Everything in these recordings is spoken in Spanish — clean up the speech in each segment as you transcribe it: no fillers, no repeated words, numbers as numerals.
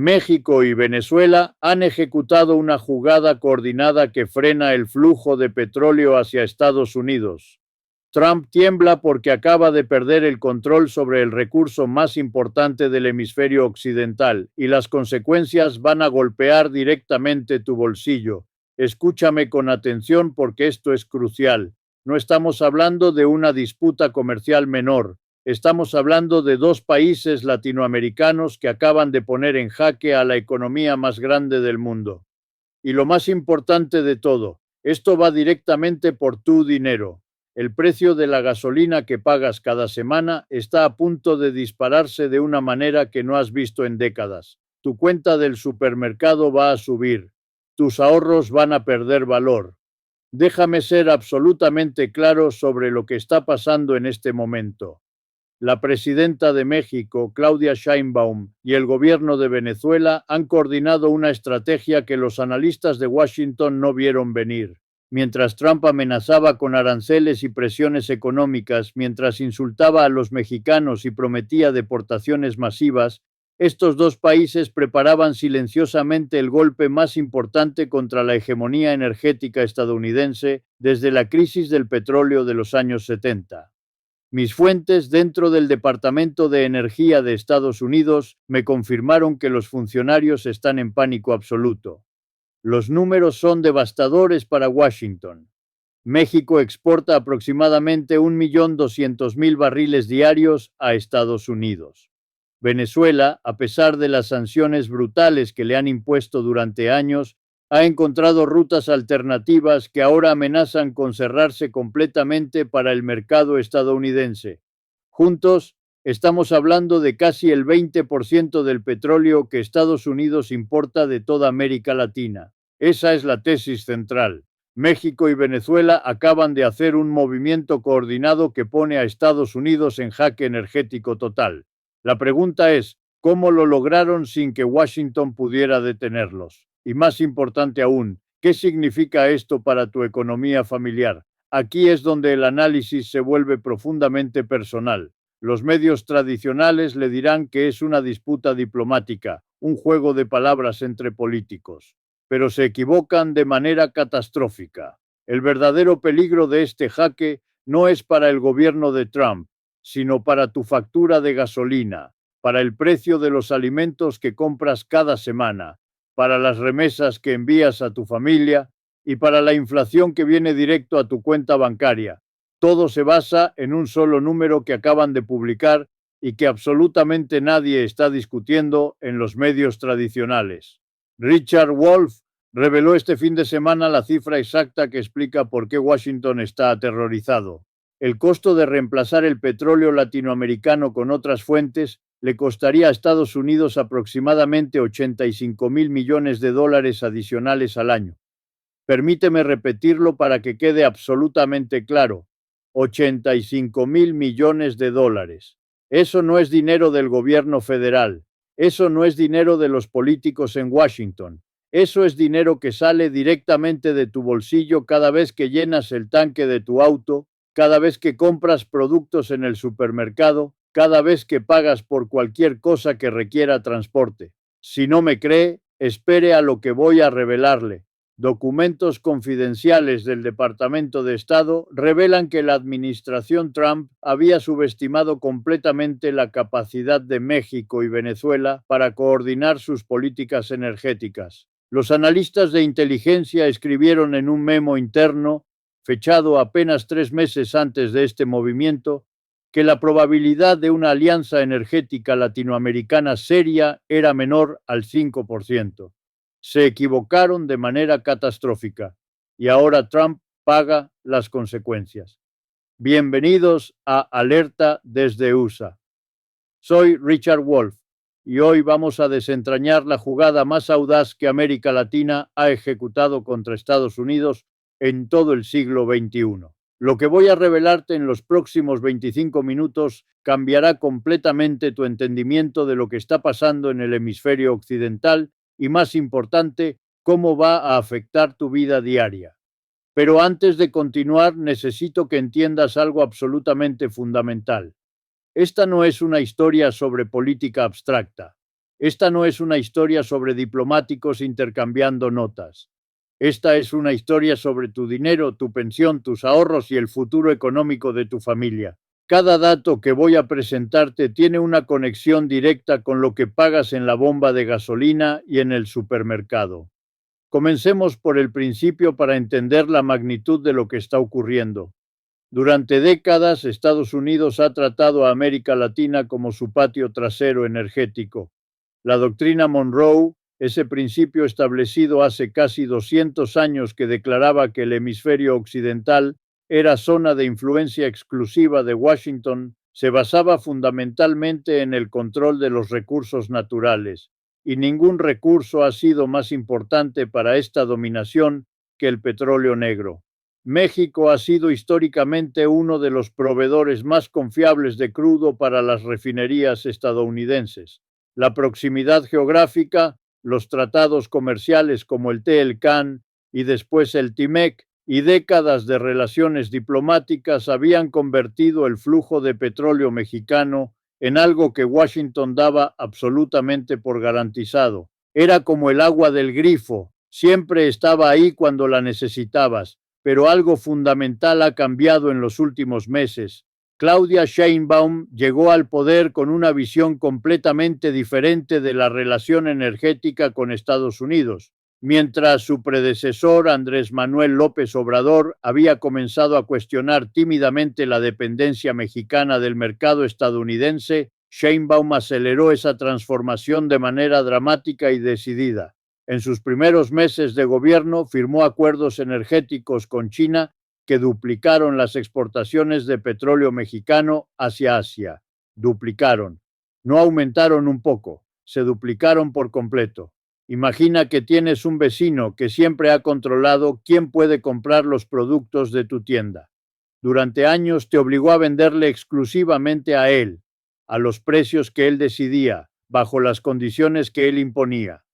México y Venezuela han ejecutado una jugada coordinada que frena el flujo de petróleo hacia Estados Unidos. Trump tiembla porque acaba de perder el control sobre el recurso más importante del hemisferio occidental y las consecuencias van a golpear directamente tu bolsillo. Escúchame con atención porque esto es crucial. No estamos hablando de una disputa comercial menor. Estamos hablando de dos países latinoamericanos que acaban de poner en jaque a la economía más grande del mundo. Y lo más importante de todo, esto va directamente por tu dinero. El precio de la gasolina que pagas cada semana está a punto de dispararse de una manera que no has visto en décadas. Tu cuenta del supermercado va a subir. Tus ahorros van a perder valor. Déjame ser absolutamente claro sobre lo que está pasando en este momento. La presidenta de México, Claudia Sheinbaum, y el gobierno de Venezuela han coordinado una estrategia que los analistas de Washington no vieron venir. Mientras Trump amenazaba con aranceles y presiones económicas, mientras insultaba a los mexicanos y prometía deportaciones masivas, estos dos países preparaban silenciosamente el golpe más importante contra la hegemonía energética estadounidense desde la crisis del petróleo de los años 70. Mis fuentes dentro del Departamento de Energía de Estados Unidos me confirmaron que los funcionarios están en pánico absoluto. Los números son devastadores para Washington. México exporta aproximadamente 1.200.000 barriles diarios a Estados Unidos. Venezuela, a pesar de las sanciones brutales que le han impuesto durante años, ha encontrado rutas alternativas que ahora amenazan con cerrarse completamente para el mercado estadounidense. Juntos, estamos hablando de casi el 20% del petróleo que Estados Unidos importa de toda América Latina. Esa es la tesis central. México y Venezuela acaban de hacer un movimiento coordinado que pone a Estados Unidos en jaque energético total. La pregunta es, ¿cómo lo lograron sin que Washington pudiera detenerlos? Y más importante aún, ¿qué significa esto para tu economía familiar? Aquí es donde el análisis se vuelve profundamente personal. Los medios tradicionales le dirán que es una disputa diplomática, un juego de palabras entre políticos, pero se equivocan de manera catastrófica. El verdadero peligro de este jaque no es para el gobierno de Trump, sino para tu factura de gasolina, para el precio de los alimentos que compras cada semana, para las remesas que envías a tu familia y para la inflación que viene directo a tu cuenta bancaria. Todo se basa en un solo número que acaban de publicar y que absolutamente nadie está discutiendo en los medios tradicionales. Richard Wolff reveló este fin de semana la cifra exacta que explica por qué Washington está aterrorizado. El costo de reemplazar el petróleo latinoamericano con otras fuentes le costaría a Estados Unidos aproximadamente 85.000 millones de dólares adicionales al año. Permíteme repetirlo para que quede absolutamente claro. 85.000 millones de dólares. Eso no es dinero del gobierno federal. Eso no es dinero de los políticos en Washington. Eso es dinero que sale directamente de tu bolsillo cada vez que llenas el tanque de tu auto, cada vez que compras productos en el supermercado, cada vez que pagas por cualquier cosa que requiera transporte. Si no me cree, espere a lo que voy a revelarle. Documentos confidenciales del Departamento de Estado revelan que la administración Trump había subestimado completamente la capacidad de México y Venezuela para coordinar sus políticas energéticas. Los analistas de inteligencia escribieron en un memo interno, fechado apenas 3 meses antes de este movimiento, que la probabilidad de una alianza energética latinoamericana seria era menor al 5%. Se equivocaron de manera catastrófica y ahora Trump paga las consecuencias. Bienvenidos a Alerta desde USA. Soy Richard Wolff y hoy vamos a desentrañar la jugada más audaz que América Latina ha ejecutado contra Estados Unidos en todo el siglo XXI. Lo que voy a revelarte en los próximos 25 minutos cambiará completamente tu entendimiento de lo que está pasando en el hemisferio occidental y, más importante, cómo va a afectar tu vida diaria. Pero antes de continuar, necesito que entiendas algo absolutamente fundamental. Esta no es una historia sobre política abstracta. Esta no es una historia sobre diplomáticos intercambiando notas. Esta es una historia sobre tu dinero, tu pensión, tus ahorros y el futuro económico de tu familia. Cada dato que voy a presentarte tiene una conexión directa con lo que pagas en la bomba de gasolina y en el supermercado. Comencemos por el principio para entender la magnitud de lo que está ocurriendo. Durante décadas, Estados Unidos ha tratado a América Latina como su patio trasero energético. La doctrina Monroe, ese principio establecido hace casi 200 años que declaraba que el hemisferio occidental era zona de influencia exclusiva de Washington, se basaba fundamentalmente en el control de los recursos naturales, y ningún recurso ha sido más importante para esta dominación que el petróleo negro. México ha sido históricamente uno de los proveedores más confiables de crudo para las refinerías estadounidenses. La proximidad geográfica, los tratados comerciales como el TELCAN y después el TIMEC y décadas de relaciones diplomáticas habían convertido el flujo de petróleo mexicano en algo que Washington daba absolutamente por garantizado. Era como el agua del grifo, siempre estaba ahí cuando la necesitabas, pero algo fundamental ha cambiado en los últimos meses. Claudia Sheinbaum llegó al poder con una visión completamente diferente de la relación energética con Estados Unidos. Mientras su predecesor, Andrés Manuel López Obrador, había comenzado a cuestionar tímidamente la dependencia mexicana del mercado estadounidense, Sheinbaum aceleró esa transformación de manera dramática y decidida. En sus primeros meses de gobierno firmó acuerdos energéticos con China que duplicaron las exportaciones de petróleo mexicano hacia Asia. Duplicaron. No aumentaron un poco, se duplicaron por completo. Imagina que tienes un vecino que siempre ha controlado quién puede comprar los productos de tu tienda. Durante años te obligó a venderle exclusivamente a él, a los precios que él decidía, bajo las condiciones que él imponía.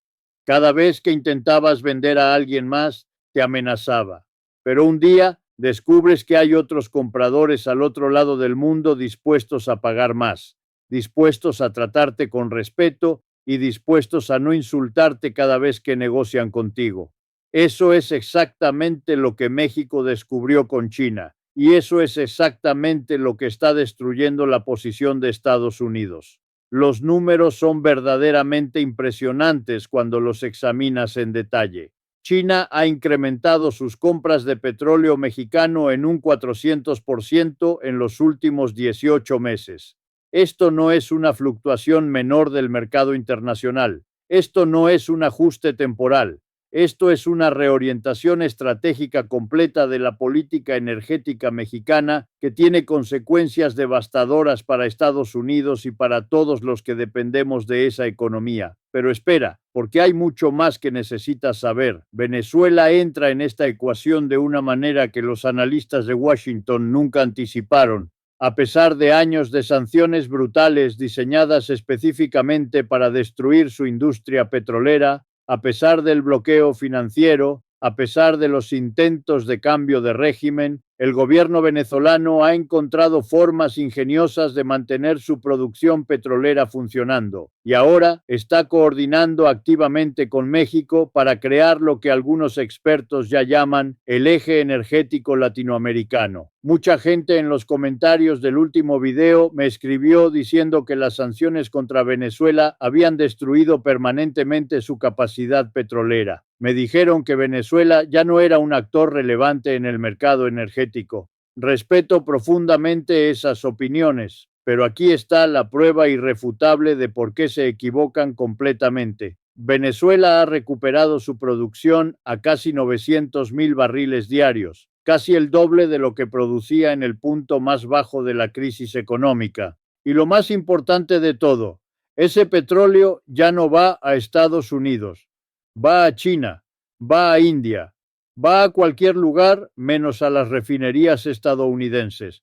Cada vez que intentabas vender a alguien más, te amenazaba. Pero un día descubres que hay otros compradores al otro lado del mundo dispuestos a pagar más, dispuestos a tratarte con respeto y dispuestos a no insultarte cada vez que negocian contigo. Eso es exactamente lo que México descubrió con China, y eso es exactamente lo que está destruyendo la posición de Estados Unidos. Los números son verdaderamente impresionantes cuando los examinas en detalle. China ha incrementado sus compras de petróleo mexicano en un 400% en los últimos 18 meses. Esto no es una fluctuación menor del mercado internacional. Esto no es un ajuste temporal. Esto es una reorientación estratégica completa de la política energética mexicana que tiene consecuencias devastadoras para Estados Unidos y para todos los que dependemos de esa economía. Pero espera, porque hay mucho más que necesitas saber. Venezuela entra en esta ecuación de una manera que los analistas de Washington nunca anticiparon. A pesar de años de sanciones brutales diseñadas específicamente para destruir su industria petrolera, a pesar del bloqueo financiero, a pesar de los intentos de cambio de régimen, el gobierno venezolano ha encontrado formas ingeniosas de mantener su producción petrolera funcionando y ahora está coordinando activamente con México para crear lo que algunos expertos ya llaman el eje energético latinoamericano. Mucha gente en los comentarios del último video me escribió diciendo que las sanciones contra Venezuela habían destruido permanentemente su capacidad petrolera. Me dijeron que Venezuela ya no era un actor relevante en el mercado energético. Respeto profundamente esas opiniones, pero aquí está la prueba irrefutable de por qué se equivocan completamente. Venezuela ha recuperado su producción a casi 900,000 barriles diarios, casi el doble de lo que producía en el punto más bajo de la crisis económica. Y lo más importante de todo, ese petróleo ya no va a Estados Unidos, va a China, va a India, va a cualquier lugar menos a las refinerías estadounidenses.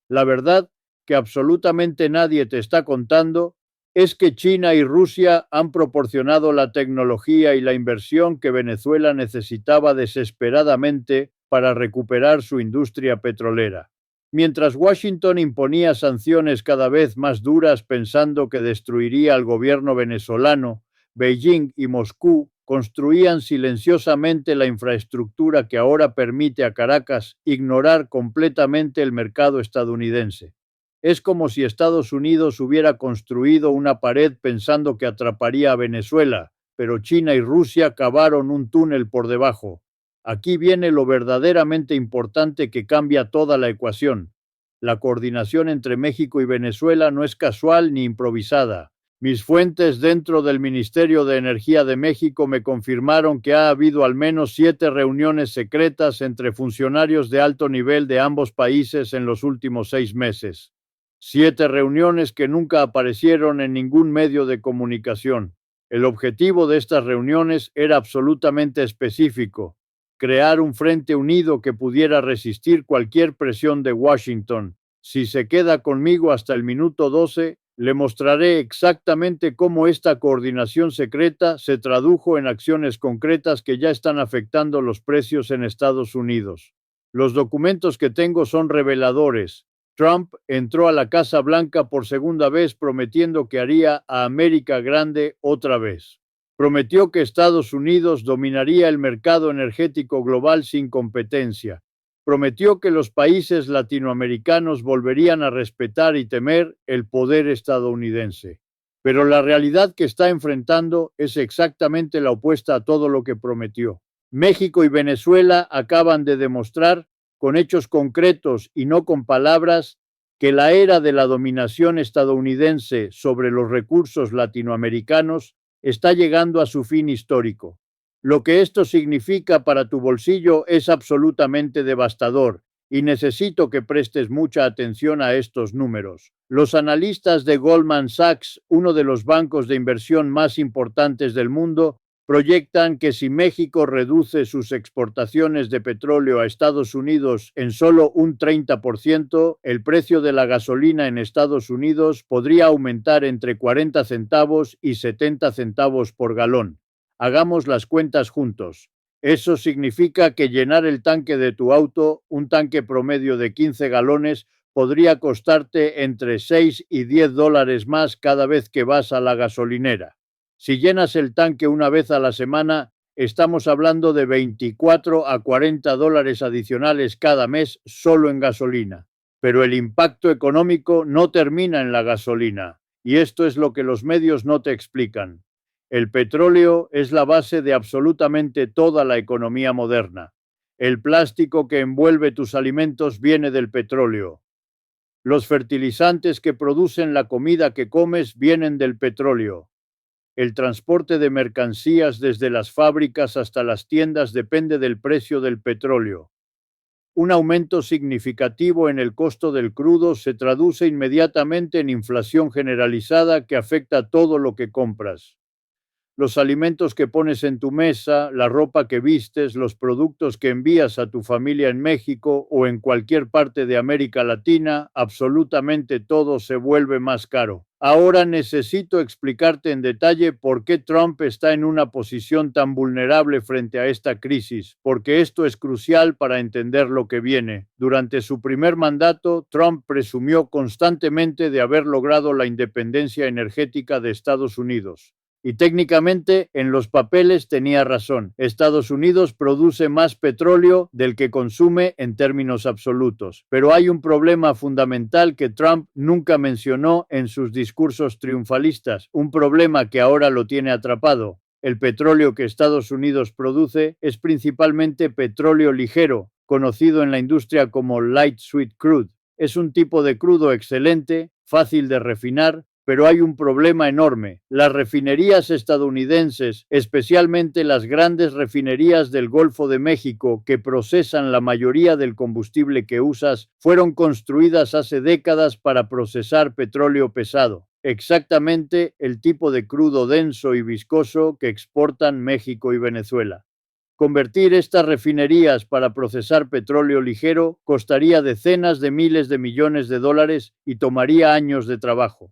La verdad que absolutamente nadie te está contando es que China y Rusia han proporcionado la tecnología y la inversión que Venezuela necesitaba desesperadamente para recuperar su industria petrolera. Mientras Washington imponía sanciones cada vez más duras pensando que destruiría al gobierno venezolano, Beijing y Moscú construían silenciosamente la infraestructura que ahora permite a Caracas ignorar completamente el mercado estadounidense. Es como si Estados Unidos hubiera construido una pared pensando que atraparía a Venezuela, pero China y Rusia cavaron un túnel por debajo. Aquí viene lo verdaderamente importante que cambia toda la ecuación. La coordinación entre México y Venezuela no es casual ni improvisada. Mis fuentes dentro del Ministerio de Energía de México me confirmaron que ha habido al menos 7 reuniones secretas entre funcionarios de alto nivel de ambos países en los últimos 6 meses. 7 reuniones que nunca aparecieron en ningún medio de comunicación. El objetivo de estas reuniones era absolutamente específico: crear un frente unido que pudiera resistir cualquier presión de Washington. Si se queda conmigo hasta el minuto 12, le mostraré exactamente cómo esta coordinación secreta se tradujo en acciones concretas que ya están afectando los precios en Estados Unidos. Los documentos que tengo son reveladores. Trump entró a la Casa Blanca por segunda vez prometiendo que haría a América grande otra vez. Prometió que Estados Unidos dominaría el mercado energético global sin competencia. Prometió que los países latinoamericanos volverían a respetar y temer el poder estadounidense. Pero la realidad que está enfrentando es exactamente la opuesta a todo lo que prometió. México y Venezuela acaban de demostrar, con hechos concretos y no con palabras, que la era de la dominación estadounidense sobre los recursos latinoamericanos está llegando a su fin histórico. Lo que esto significa para tu bolsillo es absolutamente devastador y necesito que prestes mucha atención a estos números. Los analistas de Goldman Sachs, uno de los bancos de inversión más importantes del mundo, proyectan que si México reduce sus exportaciones de petróleo a Estados Unidos en solo un 30%, el precio de la gasolina en Estados Unidos podría aumentar entre 40 centavos y 70 centavos por galón. Hagamos las cuentas juntos. Eso significa que llenar el tanque de tu auto, un tanque promedio de 15 galones, podría costarte entre 6 y 10 dólares más cada vez que vas a la gasolinera. Si llenas el tanque una vez a la semana, estamos hablando de 24 a 40 dólares adicionales cada mes solo en gasolina. Pero el impacto económico no termina en la gasolina, y esto es lo que los medios no te explican. El petróleo es la base de absolutamente toda la economía moderna. El plástico que envuelve tus alimentos viene del petróleo. Los fertilizantes que producen la comida que comes vienen del petróleo. El transporte de mercancías desde las fábricas hasta las tiendas depende del precio del petróleo. Un aumento significativo en el costo del crudo se traduce inmediatamente en inflación generalizada que afecta todo lo que compras. Los alimentos que pones en tu mesa, la ropa que vistes, los productos que envías a tu familia en México o en cualquier parte de América Latina, absolutamente todo se vuelve más caro. Ahora necesito explicarte en detalle por qué Trump está en una posición tan vulnerable frente a esta crisis, porque esto es crucial para entender lo que viene. Durante su primer mandato, Trump presumió constantemente de haber logrado la independencia energética de Estados Unidos. Y técnicamente, en los papeles tenía razón. Estados Unidos produce más petróleo del que consume en términos absolutos. Pero hay un problema fundamental que Trump nunca mencionó en sus discursos triunfalistas, un problema que ahora lo tiene atrapado. El petróleo que Estados Unidos produce es principalmente petróleo ligero, conocido en la industria como light sweet crude. Es un tipo de crudo excelente, fácil de refinar, pero hay un problema enorme. Las refinerías estadounidenses, especialmente las grandes refinerías del Golfo de México que procesan la mayoría del combustible que usas, fueron construidas hace décadas para procesar petróleo pesado, exactamente el tipo de crudo denso y viscoso que exportan México y Venezuela. Convertir estas refinerías para procesar petróleo ligero costaría decenas de miles de millones de dólares y tomaría años de trabajo.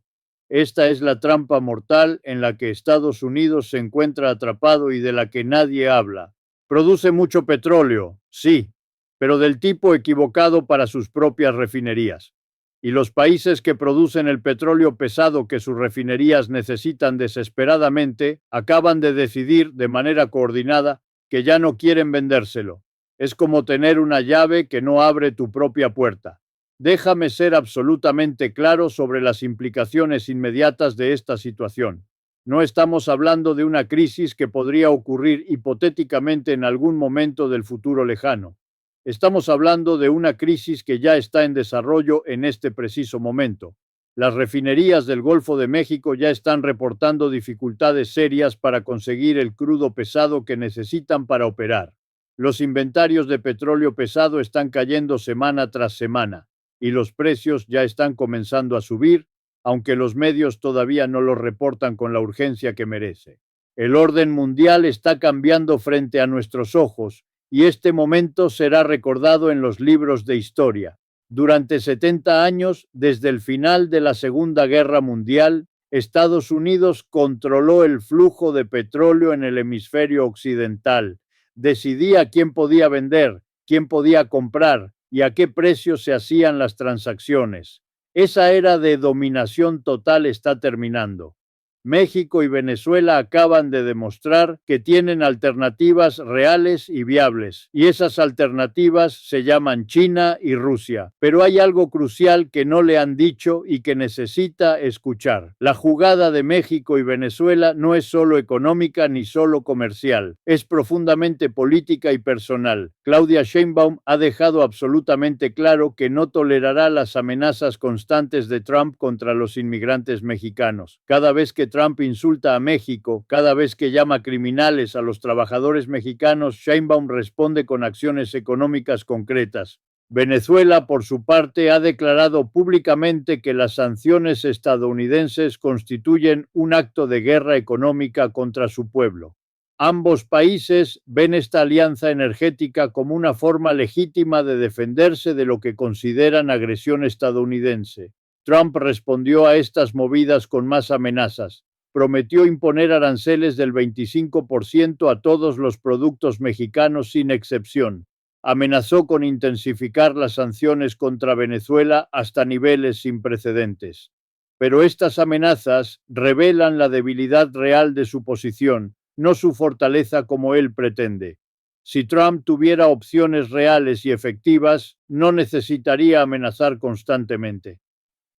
Esta es la trampa mortal en la que Estados Unidos se encuentra atrapado y de la que nadie habla. Produce mucho petróleo, sí, pero del tipo equivocado para sus propias refinerías. Y los países que producen el petróleo pesado que sus refinerías necesitan desesperadamente acaban de decidir de manera coordinada que ya no quieren vendérselo. Es como tener una llave que no abre tu propia puerta. Déjame ser absolutamente claro sobre las implicaciones inmediatas de esta situación. No estamos hablando de una crisis que podría ocurrir hipotéticamente en algún momento del futuro lejano. Estamos hablando de una crisis que ya está en desarrollo en este preciso momento. Las refinerías del Golfo de México ya están reportando dificultades serias para conseguir el crudo pesado que necesitan para operar. Los inventarios de petróleo pesado están cayendo semana tras semana y los precios ya están comenzando a subir, aunque los medios todavía no los reportan con la urgencia que merece. El orden mundial está cambiando frente a nuestros ojos y este momento será recordado en los libros de historia. Durante 70 años, desde el final de la Segunda Guerra Mundial, Estados Unidos controló el flujo de petróleo en el hemisferio occidental. Decidía quién podía vender, quién podía comprar y a qué precio se hacían las transacciones. Esa era de dominación total está terminando. México y Venezuela acaban de demostrar que tienen alternativas reales y viables, y esas alternativas se llaman China y Rusia. Pero hay algo crucial que no le han dicho y que necesita escuchar. La jugada de México y Venezuela no es solo económica ni solo comercial, es profundamente política y personal. Claudia Sheinbaum ha dejado absolutamente claro que no tolerará las amenazas constantes de Trump contra los inmigrantes mexicanos. Cada vez que Trump insulta a México, cada vez que llama criminales a los trabajadores mexicanos, Sheinbaum responde con acciones económicas concretas. Venezuela, por su parte, ha declarado públicamente que las sanciones estadounidenses constituyen un acto de guerra económica contra su pueblo. Ambos países ven esta alianza energética como una forma legítima de defenderse de lo que consideran agresión estadounidense. Trump respondió a estas movidas con más amenazas. Prometió imponer aranceles del 25% a todos los productos mexicanos sin excepción. Amenazó con intensificar las sanciones contra Venezuela hasta niveles sin precedentes. Pero estas amenazas revelan la debilidad real de su posición, no su fortaleza como él pretende. Si Trump tuviera opciones reales y efectivas, no necesitaría amenazar constantemente.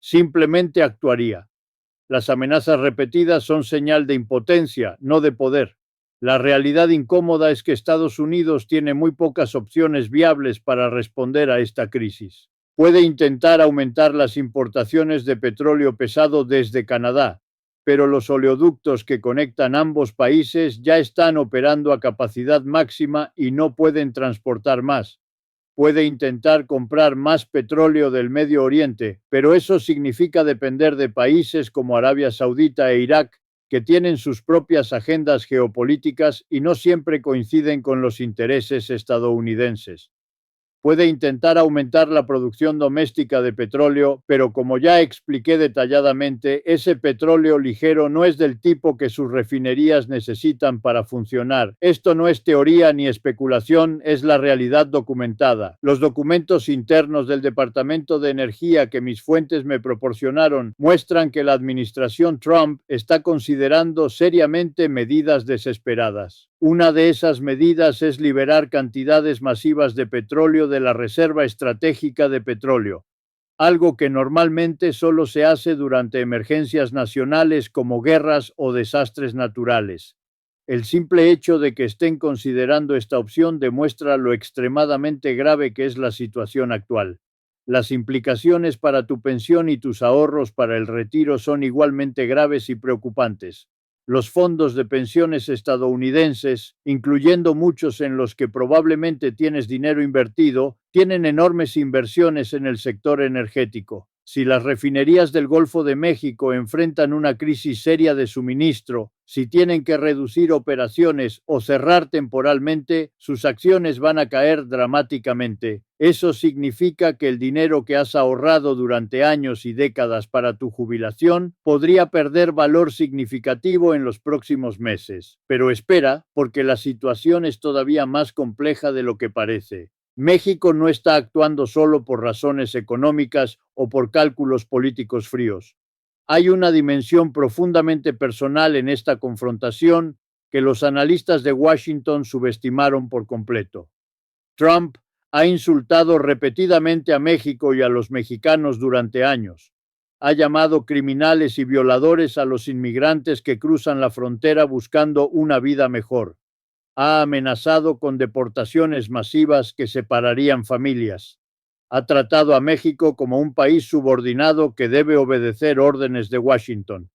Simplemente actuaría. Las amenazas repetidas son señal de impotencia, no de poder. La realidad incómoda es que Estados Unidos tiene muy pocas opciones viables para responder a esta crisis. Puede intentar aumentar las importaciones de petróleo pesado desde Canadá, pero los oleoductos que conectan ambos países ya están operando a capacidad máxima y no pueden transportar más. Puede intentar comprar más petróleo del Medio Oriente, pero eso significa depender de países como Arabia Saudita e Irak, que tienen sus propias agendas geopolíticas y no siempre coinciden con los intereses estadounidenses. Puede intentar aumentar la producción doméstica de petróleo, pero como ya expliqué detalladamente, ese petróleo ligero no es del tipo que sus refinerías necesitan para funcionar. Esto no es teoría ni especulación, es la realidad documentada. Los documentos internos del Departamento de Energía que mis fuentes me proporcionaron muestran que la administración Trump está considerando seriamente medidas desesperadas. Una de esas medidas es liberar cantidades masivas de petróleo de la Reserva Estratégica de Petróleo, algo que normalmente solo se hace durante emergencias nacionales como guerras o desastres naturales. El simple hecho de que estén considerando esta opción demuestra lo extremadamente grave que es la situación actual. Las implicaciones para tu pensión y tus ahorros para el retiro son igualmente graves y preocupantes. Los fondos de pensiones estadounidenses, incluyendo muchos en los que probablemente tienes dinero invertido, tienen enormes inversiones en el sector energético. Si las refinerías del Golfo de México enfrentan una crisis seria de suministro, si tienen que reducir operaciones o cerrar temporalmente, sus acciones van a caer dramáticamente. Eso significa que el dinero que has ahorrado durante años y décadas para tu jubilación podría perder valor significativo en los próximos meses. Pero espera, porque la situación es todavía más compleja de lo que parece. México no está actuando solo por razones económicas o por cálculos políticos fríos. Hay una dimensión profundamente personal en esta confrontación que los analistas de Washington subestimaron por completo. Trump ha insultado repetidamente a México y a los mexicanos durante años. Ha llamado criminales y violadores a los inmigrantes que cruzan la frontera buscando una vida mejor. Ha amenazado con deportaciones masivas que separarían familias. Ha tratado a México como un país subordinado que debe obedecer órdenes de Washington.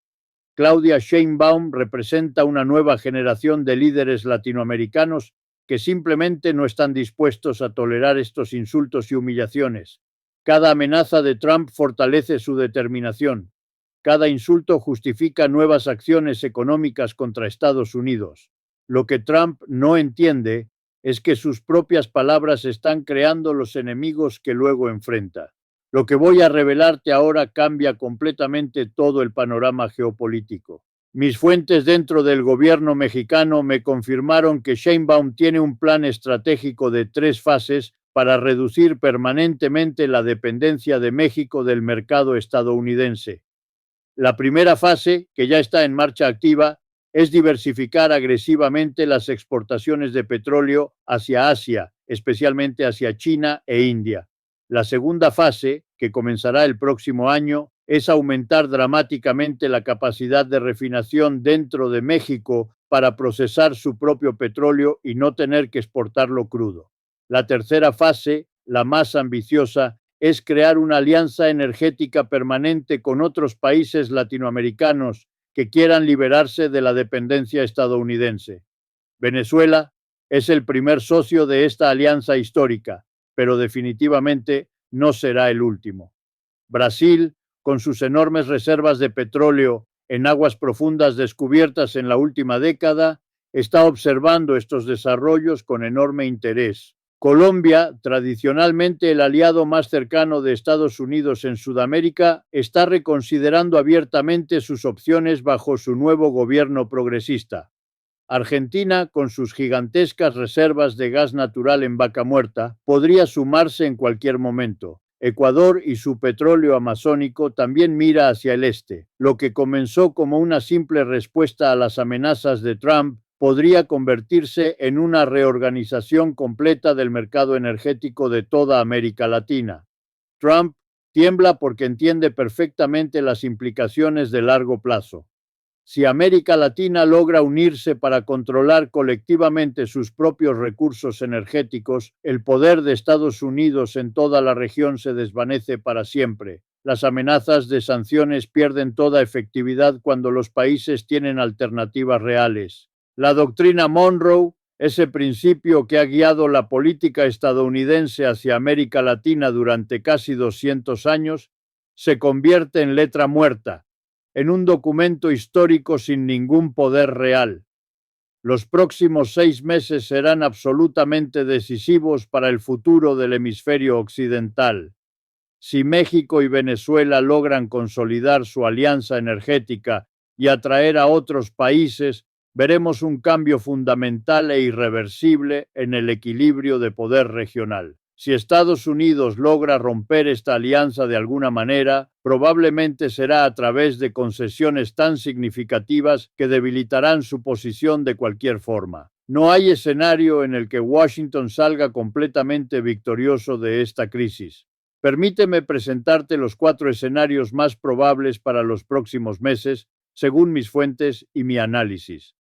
Claudia Sheinbaum representa una nueva generación de líderes latinoamericanos que simplemente no están dispuestos a tolerar estos insultos y humillaciones. Cada amenaza de Trump fortalece su determinación. Cada insulto justifica nuevas acciones económicas contra Estados Unidos. Lo que Trump no entiende es que sus propias palabras están creando los enemigos que luego enfrenta. Lo que voy a revelarte ahora cambia completamente todo el panorama geopolítico. Mis fuentes dentro del gobierno mexicano me confirmaron que Sheinbaum tiene un plan estratégico de 3 fases para reducir permanentemente la dependencia de México del mercado estadounidense. La primera fase, que ya está en marcha activa, es diversificar agresivamente las exportaciones de petróleo hacia Asia, especialmente hacia China e India. La segunda fase, que comenzará el próximo año, es aumentar dramáticamente la capacidad de refinación dentro de México para procesar su propio petróleo y no tener que exportarlo crudo. La tercera fase, la más ambiciosa, es crear una alianza energética permanente con otros países latinoamericanos que quieran liberarse de la dependencia estadounidense. Venezuela es el primer socio de esta alianza histórica, pero definitivamente no será el último. Brasil, con sus enormes reservas de petróleo en aguas profundas descubiertas en la última década, está observando estos desarrollos con enorme interés. Colombia, tradicionalmente el aliado más cercano de Estados Unidos en Sudamérica, está reconsiderando abiertamente sus opciones bajo su nuevo gobierno progresista. Argentina, con sus gigantescas reservas de gas natural en Vaca Muerta, podría sumarse en cualquier momento. Ecuador y su petróleo amazónico también mira hacia el este. Lo que comenzó como una simple respuesta a las amenazas de Trump podría convertirse en una reorganización completa del mercado energético de toda América Latina. Trump tiembla porque entiende perfectamente las implicaciones de largo plazo. Si América Latina logra unirse para controlar colectivamente sus propios recursos energéticos, el poder de Estados Unidos en toda la región se desvanece para siempre. Las amenazas de sanciones pierden toda efectividad cuando los países tienen alternativas reales. La doctrina Monroe, ese principio que ha guiado la política estadounidense hacia América Latina durante casi 200 años, se convierte en letra muerta, en un documento histórico sin ningún poder real. Los próximos 6 meses serán absolutamente decisivos para el futuro del hemisferio occidental. Si México y Venezuela logran consolidar su alianza energética y atraer a otros países, veremos un cambio fundamental e irreversible en el equilibrio de poder regional. Si Estados Unidos logra romper esta alianza de alguna manera, probablemente será a través de concesiones tan significativas que debilitarán su posición de cualquier forma. No hay escenario en el que Washington salga completamente victorioso de esta crisis. Permíteme presentarte los 4 escenarios más probables para los próximos meses, según mis fuentes y mi análisis.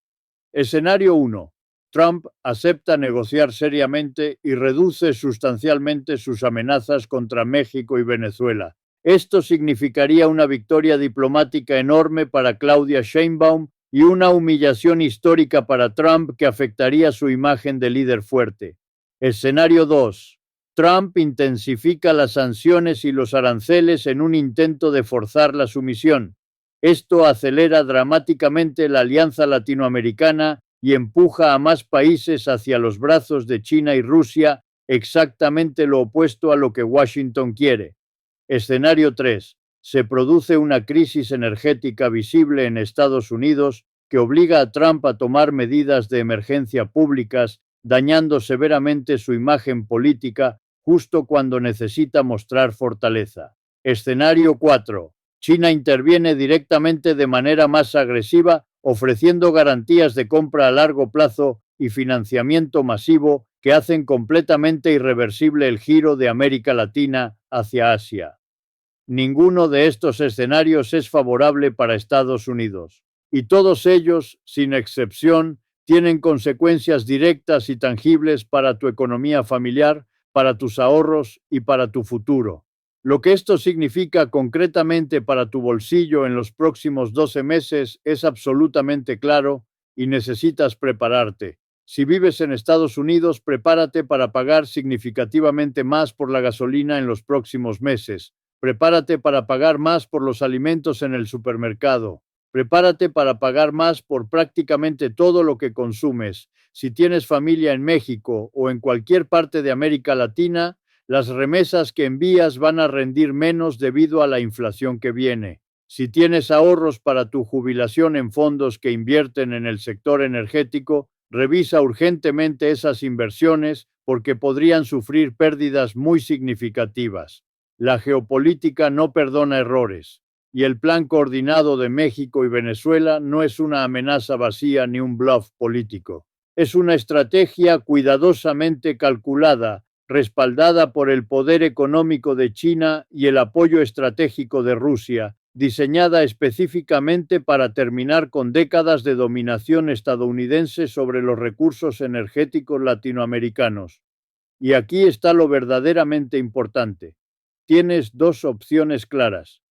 Escenario 1. Trump acepta negociar seriamente y reduce sustancialmente sus amenazas contra México y Venezuela. Esto significaría una victoria diplomática enorme para Claudia Sheinbaum y una humillación histórica para Trump que afectaría su imagen de líder fuerte. Escenario 2. Trump intensifica las sanciones y los aranceles en un intento de forzar la sumisión. Esto acelera dramáticamente la alianza latinoamericana y empuja a más países hacia los brazos de China y Rusia, exactamente lo opuesto a lo que Washington quiere. Escenario 3. Se produce una crisis energética visible en Estados Unidos que obliga a Trump a tomar medidas de emergencia públicas dañando severamente su imagen política justo cuando necesita mostrar fortaleza. Escenario 4. China interviene directamente de manera más agresiva, ofreciendo garantías de compra a largo plazo y financiamiento masivo que hacen completamente irreversible el giro de América Latina hacia Asia. Ninguno de estos escenarios es favorable para Estados Unidos, y todos ellos, sin excepción, tienen consecuencias directas y tangibles para tu economía familiar, para tus ahorros y para tu futuro. Lo que esto significa concretamente para tu bolsillo en los próximos 12 meses es absolutamente claro y necesitas prepararte. Si vives en Estados Unidos, prepárate para pagar significativamente más por la gasolina en los próximos meses. Prepárate para pagar más por los alimentos en el supermercado. Prepárate para pagar más por prácticamente todo lo que consumes. Si tienes familia en México o en cualquier parte de América Latina, las remesas que envías van a rendir menos debido a la inflación que viene. Si tienes ahorros para tu jubilación en fondos que invierten en el sector energético, revisa urgentemente esas inversiones porque podrían sufrir pérdidas muy significativas. La geopolítica no perdona errores, y el plan coordinado de México y Venezuela no es una amenaza vacía ni un bluff político. Es una estrategia cuidadosamente calculada, respaldada por el poder económico de China y el apoyo estratégico de Rusia, diseñada específicamente para terminar con décadas de dominación estadounidense sobre los recursos energéticos latinoamericanos. Y aquí está lo verdaderamente importante. Tienes dos opciones claras.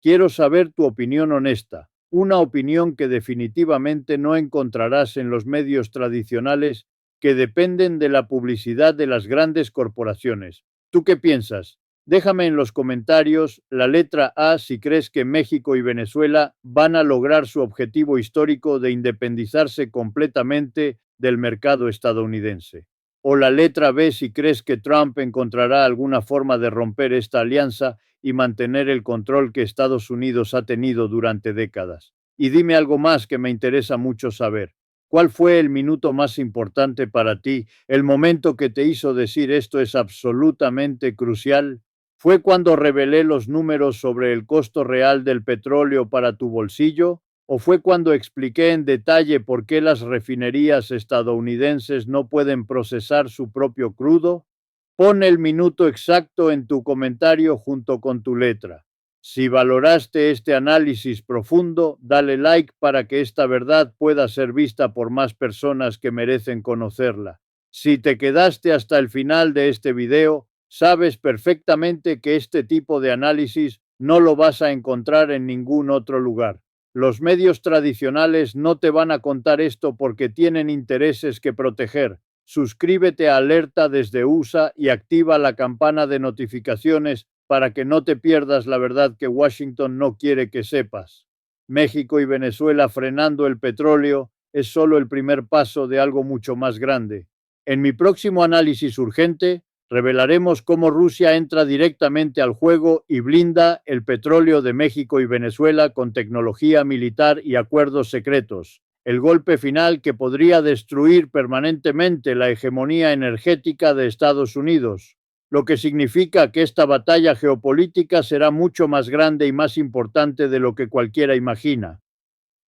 Quiero saber tu opinión honesta, una opinión que definitivamente no encontrarás en los medios tradicionales que dependen de la publicidad de las grandes corporaciones. ¿Tú qué piensas? Déjame en los comentarios la letra A si crees que México y Venezuela van a lograr su objetivo histórico de independizarse completamente del mercado estadounidense. O la letra B si crees que Trump encontrará alguna forma de romper esta alianza y mantener el control que Estados Unidos ha tenido durante décadas. Y dime algo más que me interesa mucho saber. ¿Cuál fue el minuto más importante para ti? ¿El momento que te hizo decir esto es absolutamente crucial? ¿Fue cuando revelé los números sobre el costo real del petróleo para tu bolsillo? ¿O fue cuando expliqué en detalle por qué las refinerías estadounidenses no pueden procesar su propio crudo? Pon el minuto exacto en tu comentario junto con tu letra. Si valoraste este análisis profundo, dale like para que esta verdad pueda ser vista por más personas que merecen conocerla. Si te quedaste hasta el final de este video, sabes perfectamente que este tipo de análisis no lo vas a encontrar en ningún otro lugar. Los medios tradicionales no te van a contar esto porque tienen intereses que proteger. Suscríbete a Alerta desde USA y activa la campana de notificaciones para que no te pierdas la verdad que Washington no quiere que sepas. México y Venezuela frenando el petróleo es solo el primer paso de algo mucho más grande. En mi próximo análisis urgente, revelaremos cómo Rusia entra directamente al juego y blinda el petróleo de México y Venezuela con tecnología militar y acuerdos secretos. El golpe final que podría destruir permanentemente la hegemonía energética de Estados Unidos, lo que significa que esta batalla geopolítica será mucho más grande y más importante de lo que cualquiera imagina.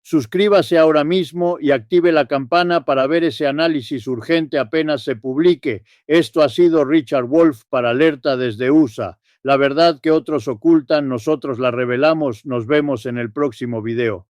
Suscríbase ahora mismo y active la campana para ver ese análisis urgente apenas se publique. Esto ha sido Richard Wolff para Alerta desde USA. La verdad que otros ocultan, nosotros la revelamos. Nos vemos en el próximo video.